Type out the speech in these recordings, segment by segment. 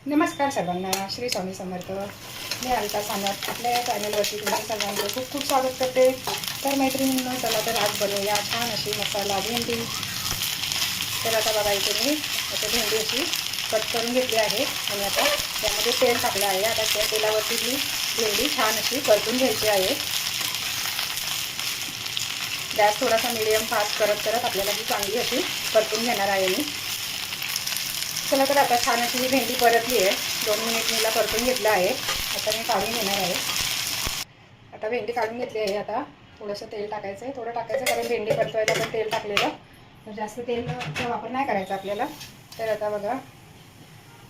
नमस्कार सर्वांना, श्री स्वामी समर्थ. मी अलका सानप आपल्या या चॅनलवरती तुमच्या सर्वांचं खूप खूप स्वागत करते. तर मैत्रिणींनो, चला तर आज बनवूया छान अशी मसाला भेंडी. तर आता बघा, इथे मी आता भेंडी अशी कट करून घेतली आहे आणि आता त्यामध्ये तेल टाकलं आहे. आता त्या तेलावरती ही भेंडी छान अशी परतून घ्यायची आहे. गॅस थोडासा मीडियम फास्ट करत करत आपल्याला ही चांगली अशी परतून घेणार आहे मी. चला तर आता छान अशी ही भेंडी परतली आहे. 2 मिनिट मीला परतून घेतलं आहे. आता मी काढून घेणार आहे. आता भेंडी काढून घेतली आहे. आता थोडंसं तेल टाकायचं आहे, थोडं टाकायचं, कारण भेंडी परतवायला पण तेल टाकलेलं, तर जास्त तेलचा वापर नाही करायचा आपल्याला. तर आता बघा,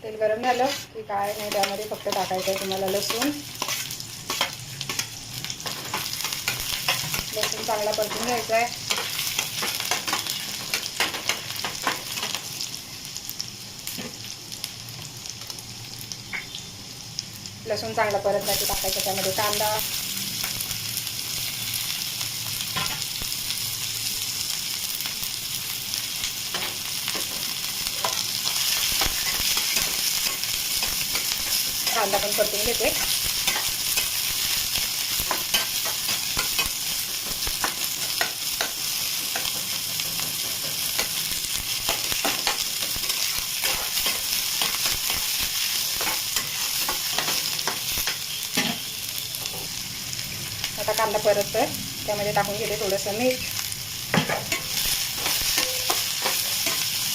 तेल गरम झालं की काय नाही, त्यामध्ये फक्त टाकायचं आहे तुम्हाला लसूण. लसूण चांगला परतून घ्यायचा आहे. लसूण चांगला परतला की टाकायचं त्यामध्ये कांदा. कांदा पण परतून घेते. आता कांदा परततोय, त्यामध्ये टाकून घेते थोडंसं मीठ.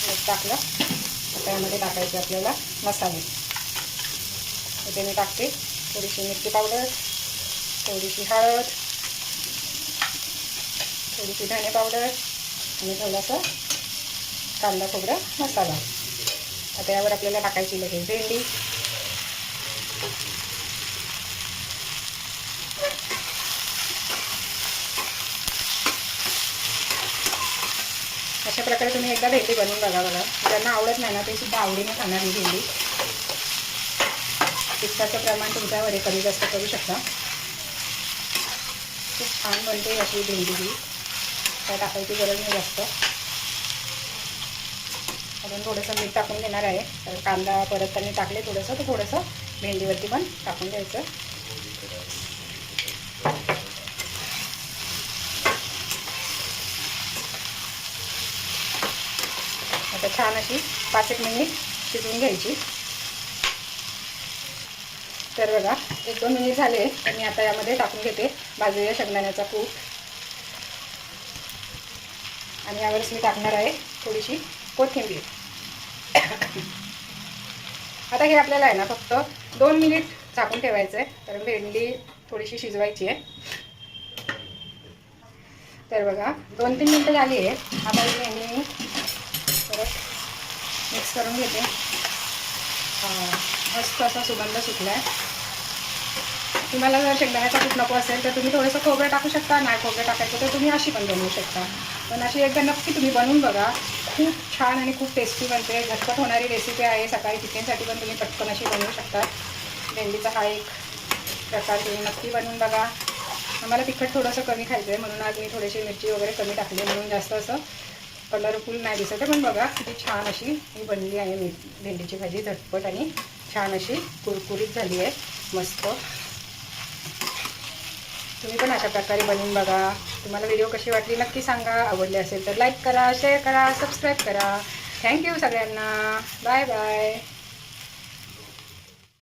मीठ टाकलं आता यामध्ये टाकायचे आपल्याला मसाले. इथे मी टाकते थोडीशी मिरची पावडर, थोडीशी हळद, थोडीशी धणे पावडर आणि थोडासा कांदा खोबरा मसाला. आता यावर आपल्याला टाकायची लगेच भेंडी. अशा प्रकारे तुम्ही एकदा भेंडी बनवून बघा. ज्यांना आवडत नाही ना, ते सुद्धा आवडीने खाणार ही भेंडी. तिखटाचं प्रमाण तुमच्यावर कमी जास्त करू शकता. खूप छान बनते अशी भेंडी ही. काय टाकायची गरज नाही जास्त. अजून थोडंसं मीठ टाकून घेणार आहे, तर कांदा परतताना टाकले थोडंसं, तर थोडंसं भेंडीवरती पण टाकून द्यायचं. आता छान अशी 5-1 मिनिट शिजवून घ्यायची. तर बघा, 1-2 मिनिट झाले, तर मी आता यामध्ये टाकून घेते भाजलेल्या शेंगदाण्याचा कूट. आणि यावरच मी टाकणार आहे थोडीशी कोथिंबीर. आता हे आपल्याला आहे ना फक्त 2 मिनिट झाकून ठेवायचं आहे, कारण भेंडी थोडीशी शिजवायची आहे. तर बघा, 2-3 मिनिटं झाली आहे. आता ही भेंडी मी परत मिक्स करून घेते. मस्त असा सुगंध सुटला आहे. तुम्हाला जर शेंगदाण्याचा कूट नको असेल तर तुम्ही थोडंसं खोबरं टाकू शकता. नाही खोबरं टाकायचं तर तुम्ही अशी पण बनवू शकता. पण अशी एकदा नक्की तुम्ही बनवून बघा. खूप छान आणि खूप टेस्टी बनते. झटपट होणारी रेसिपी आहे. सकाळी टिफिनसाठी पण तुम्ही पटकन अशी बनवू शकता. भेंडीचा हा एक प्रकार तुम्ही नक्की बनवून बघा. आम्हाला तिखट थोडंसं कमी खायचं आहे, म्हणून आज मी थोडीशी मिरची वगैरे कमी टाकली, म्हणून जास्त असं कलरफुल नाही दिसत आहे. पण बघा किती छान अशी ही बनली आहे भेंडीची भाजी. झटपट आणि छान अशी कुरकुरीत झाली आहे, मस्त. तुम्ही पण अशा प्रकारे बनवून बघा. तुम्हाला व्हिडिओ कशी वाटली नक्की सांगा. आवडली असेल तर लाईक करा, शेअर करा, सबस्क्राईब करा. थँक्यू सगळ्यांना. Bye bye.